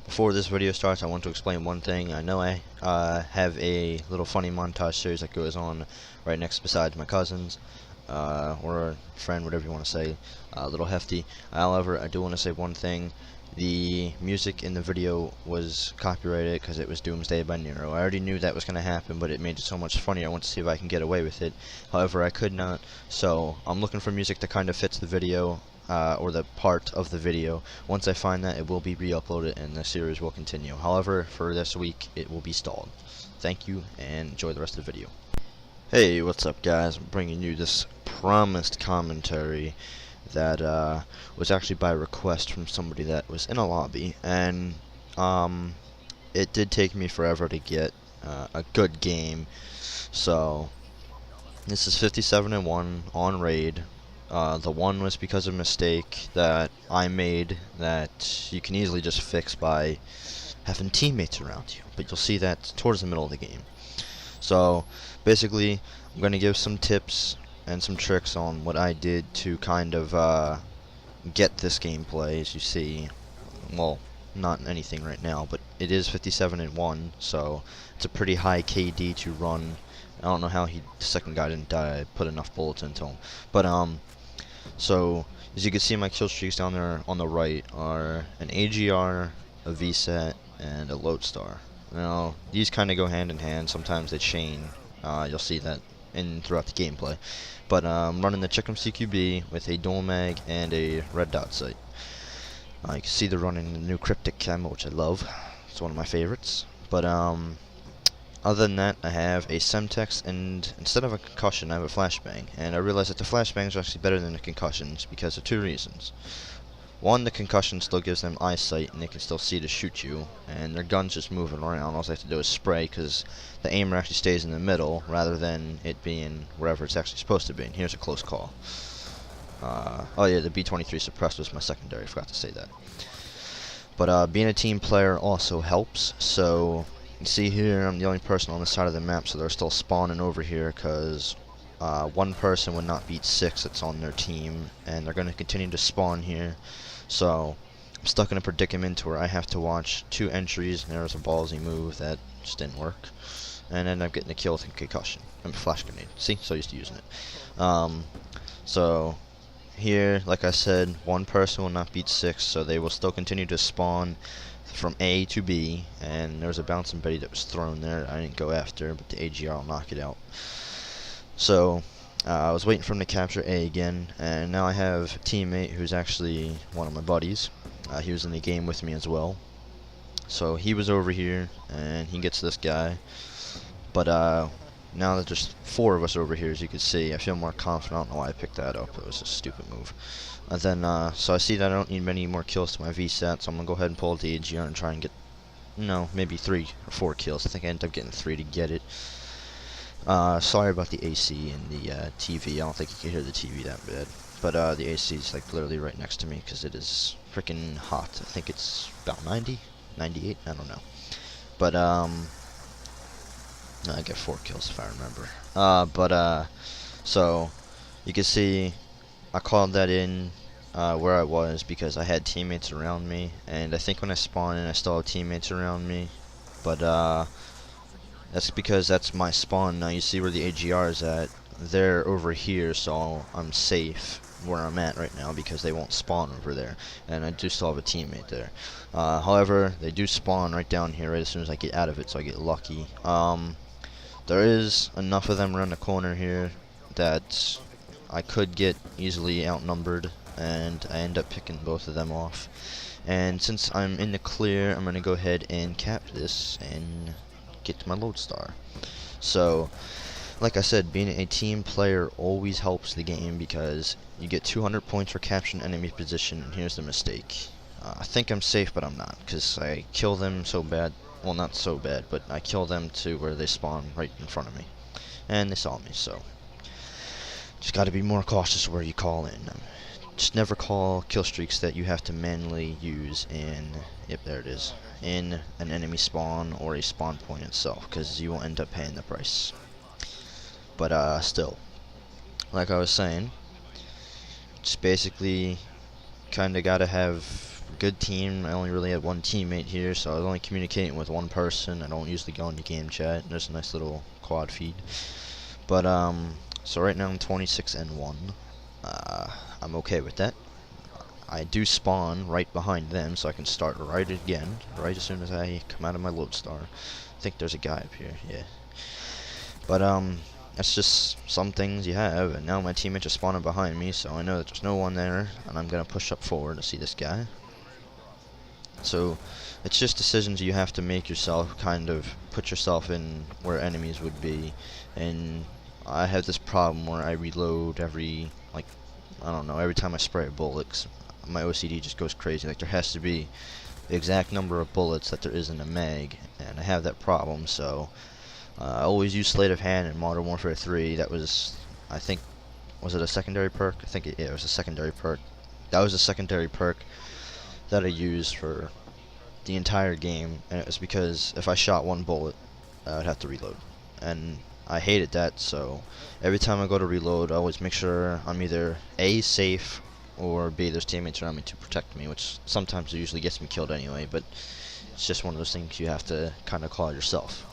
Before this video starts, I want to explain one thing. I know I have a little funny montage series that goes on right next besides my cousins, or a friend, whatever you want to say, Little Hefty. However, I do want to say one thing. The music in the video was copyrighted because it was Doomsday by Nero. I already knew that was going to happen, but it made it so much funnier. I want to see if I can get away with it. However, I could not, so I'm looking for music that kind of fits the video. Or the part of the video. Once I find that, it will be re-uploaded and the series will continue. However, for this week, it will be stalled. Thank you, and enjoy the rest of the video. Hey, what's up, guys? I'm bringing you this promised commentary that was actually by request from somebody that was in a lobby, and it did take me forever to get a good game. So this is 57-1 on raid. The one was because of a mistake that I made that you can easily just fix by having teammates around you, but you'll see that towards the middle of the game. So basically, I'm going to give some tips and some tricks on what I did to kind of get this gameplay. As you see, well, not anything right now, but it is 57-1, so it's a pretty high KD to run. I don't know how the second guy didn't die. I put enough bullets into him, but so, as you can see, my kill streaks down there on the right are an AGR, a VSAT, and a Lodestar. Now, these kind of go hand in hand. Sometimes they chain. You'll see that throughout the gameplay. But I'm running the Chickum CQB with a dual mag and a red dot sight. You can see they're running the new Cryptic camo, which I love. It's one of my favorites. But other than that, I have a Semtex, and instead of a concussion, I have a flashbang. And I realized that the flashbangs are actually better than the concussions because of two reasons. One, the concussion still gives them eyesight, and they can still see to shoot you, and their gun's just moving around. All they have to do is spray, because the aimer actually stays in the middle, rather than it being wherever it's actually supposed to be. And here's a close call. Oh yeah, the B-23 suppressed was my secondary, I forgot to say that. But being a team player also helps, so you see here, I'm the only person on this side of the map, so they're still spawning over here because one person would not beat 6 that's on their team, and they're going to continue to spawn here. So I'm stuck in a predicament where I have to watch 2 entries, and there's a ballsy move that just didn't work, and end up getting a kill with a concussion. I'm a flash grenade. See? So used to using it. So here, like I said, one person will not beat 6, so they will still continue to spawn from A to B, and there was a bouncing Betty that was thrown there. I didn't go after, but the AGR will knock it out. So I was waiting for him to capture A again, and now I have a teammate who's actually one of my buddies. He was in the game with me as well. So he was over here, and he gets this guy. But now that there's 4 of us over here, as you can see, I feel more confident. I don't know why I picked that up. It was a stupid move. And then, so I see that I don't need many more kills to my VSAT, so I'm going to go ahead and pull the AGR and try and get, maybe 3 or 4 kills. I think I ended up getting 3 to get it. Sorry about the AC and the TV. I don't think you can hear the TV that bad. But the AC is like literally right next to me because it is freaking hot. I think it's about 90, 98, I don't know. But I get 4 kills if I remember. So you can see I called that in where I was because I had teammates around me, and I think when I spawn in I still have teammates around me, but that's because that's my spawn. Now you see where the AGR is at. They're over here, so I'm safe where I'm at right now because they won't spawn over there, and I do still have a teammate there. However, they do spawn right down here right as soon as I get out of it, so I get lucky. There is enough of them around the corner here that I could get easily outnumbered, and I end up picking both of them off. And since I'm in the clear, I'm going to go ahead and cap this and get to my Lodestar. So, like I said, being a team player always helps the game because you get 200 points for capturing enemy position, and here's the mistake. I think I'm safe, but I'm not, because I kill them so bad. Well, not so bad, but I kill them to where they spawn right in front of me. And they saw me, so just got to be more cautious where you call in. Just never call kill streaks that you have to manually use in, yep, there it is, in an enemy spawn or a spawn point itself, because you will end up paying the price. But still, like I was saying, just basically kind of got to have good team. I only really had one teammate here, so I was only communicating with one person. I don't usually go into game chat. There's a nice little quad feed. But so right now I'm 26-1. I'm okay with that. I do spawn right behind them, so I can start right again, right as soon as I come out of my lodestar. I think there's a guy up here, yeah. But that's just some things you have, and now my teammates are spawning behind me, so I know that there's no one there, and I'm gonna push up forward to see this guy. So it's just decisions you have to make yourself, kind of put yourself in where enemies would be. And I have this problem where I reload every, like, I don't know, every time I spray a bullet. 'Cause my OCD just goes crazy. Like, there has to be the exact number of bullets that there is in a mag, and I have that problem. So I always use Sleight of Hand in Modern Warfare 3. That was, I think, was it a secondary perk? I think it was a secondary perk. That was a secondary perk that I used for the entire game, and it was because if I shot one bullet, I would have to reload, and I hated that. So every time I go to reload, I always make sure I'm either A, safe, or B, there's teammates around me to protect me, which sometimes usually gets me killed anyway, but it's just one of those things you have to kind of call yourself.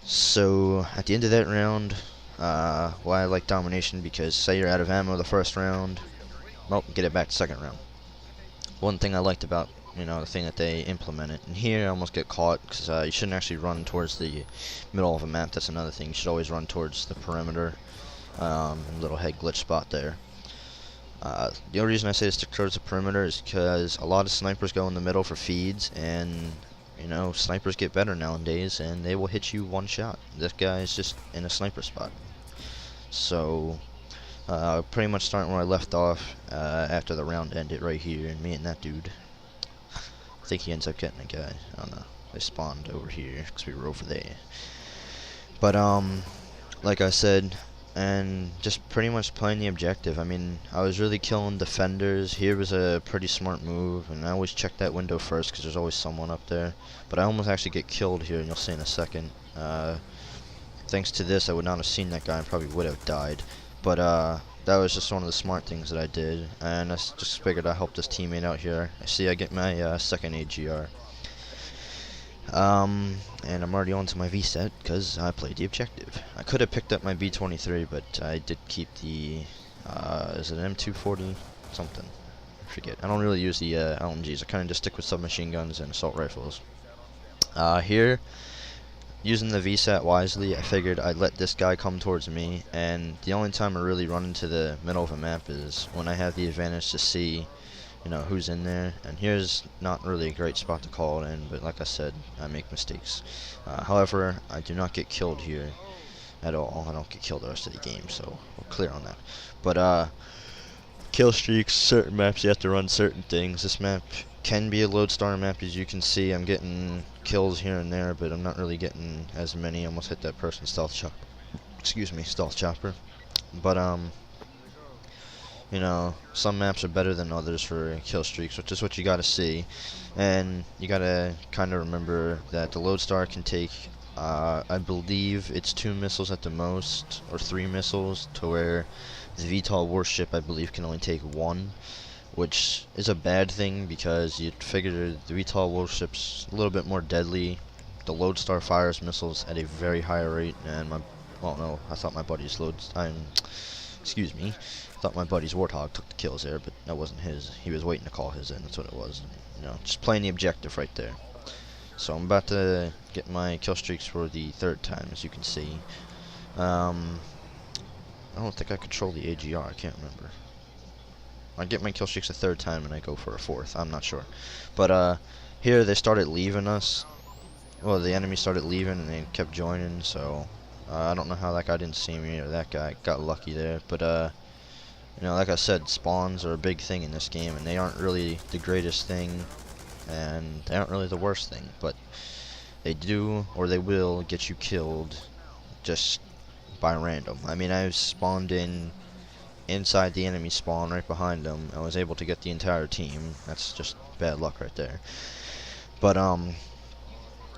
So at the end of that round, why I like domination, because say you're out of ammo the first round, well, get it back the second round. One thing I liked about, you know, the thing that they implemented, and here I almost get caught, because you shouldn't actually run towards the middle of a map. That's another thing. You should always run towards the perimeter, little head glitch spot there. The only reason I say to stick towards the perimeter is because a lot of snipers go in the middle for feeds, and you know, snipers get better nowadays, and they will hit you one shot. This guy is just in a sniper spot. So pretty much starting where I left off after the round ended right here, and me and that dude, I think he ends up getting a guy. I don't know. They spawned over here because we were over there. But like I said, and just pretty much playing the objective. I mean, I was really killing defenders. Here was a pretty smart move, and I always check that window first because there's always someone up there. But I almost actually get killed here, and you'll see in a second. Thanks to this, I would not have seen that guy and probably would have died. But that was just one of the smart things that I did, and I just figured I'd help this teammate out here. I see I get my second AGR. And I'm already on to my VSET because I played the objective. I could have picked up my B23, but I did keep the, is it M240 something? I forget. I don't really use the LMGs. I kind of just stick with submachine guns and assault rifles. Here, using the VSAT wisely, I figured I'd let this guy come towards me, and the only time I really run into the middle of a map is when I have the advantage to see, you know, who's in there. And here's not really a great spot to call it in, but like I said, I make mistakes. However, I do not get killed here at all. I don't get killed the rest of the game, so we're clear on that. But kill streaks, certain maps you have to run certain things. This map can be a lodestar map, as you can see. I'm getting kills here and there, but I'm not really getting as many. I almost hit that person stealth chopper. But you know, some maps are better than others for kill streaks, which is what you gotta see. And you gotta kind of remember that the lodestar can take, I believe it's 2 missiles at the most, or 3 missiles, to where the VTOL warship, I believe, can only take 1, which is a bad thing because you'd figure the VTOL warship's a little bit more deadly. The lodestar fires missiles at a very high rate, and I thought my buddy's excuse me. I thought my buddy's Warthog took the kills there, but that wasn't his. He was waiting to call his in. That's what it was. You know, just playing the objective right there. So I'm about to get my kill streaks for the 3rd time, as you can see. I don't think I control the AGR. I can't remember. I get my kill streaks a 3rd time and I go for a 4th. I'm not sure. But here they started leaving us. Well, the enemy started leaving and they kept joining. So I don't know how that guy didn't see me, or that guy got lucky there. But you know, like I said, spawns are a big thing in this game, and they aren't really the greatest thing, and they aren't really the worst thing, but they do, or they will, get you killed just by random. I mean, I've spawned inside the enemy spawn right behind them. I was able to get the entire team. That's just bad luck right there. But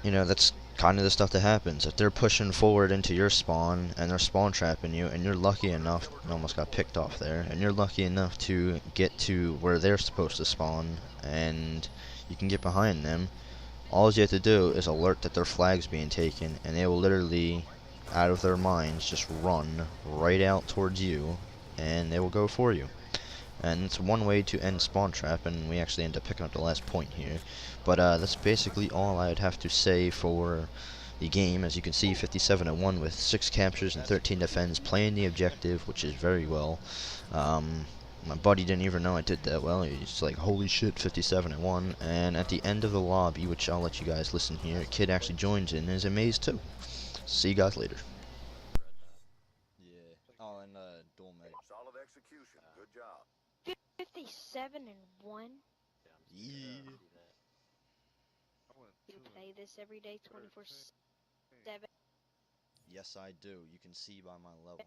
you know, that's kind of the stuff that happens. If they're pushing forward into your spawn and they're spawn trapping you, and you're lucky enough, I almost got picked off there, and you're lucky enough to get to where they're supposed to spawn, and you can get behind them, all you have to do is alert that their flag's being taken, and they will literally, out of their minds, just run right out towards you, and they will go for you. And it's one way to end spawn trap, and we actually end up picking up the last point here. But that's basically all I'd have to say for the game. As you can see, 57-1 with 6 captures and 13 defends, playing the objective, which is very well. My buddy didn't even know I did that well. He's like, holy shit, 57-1. And at the end of the lobby, which I'll let you guys listen here, a kid actually joins in and is amazed too. See you guys later. Yeah. Oh, and dual mate. Solid execution. Good job. 57-1. Yeah. You play this every day, 24/7. Yes, I do. You can see by my level.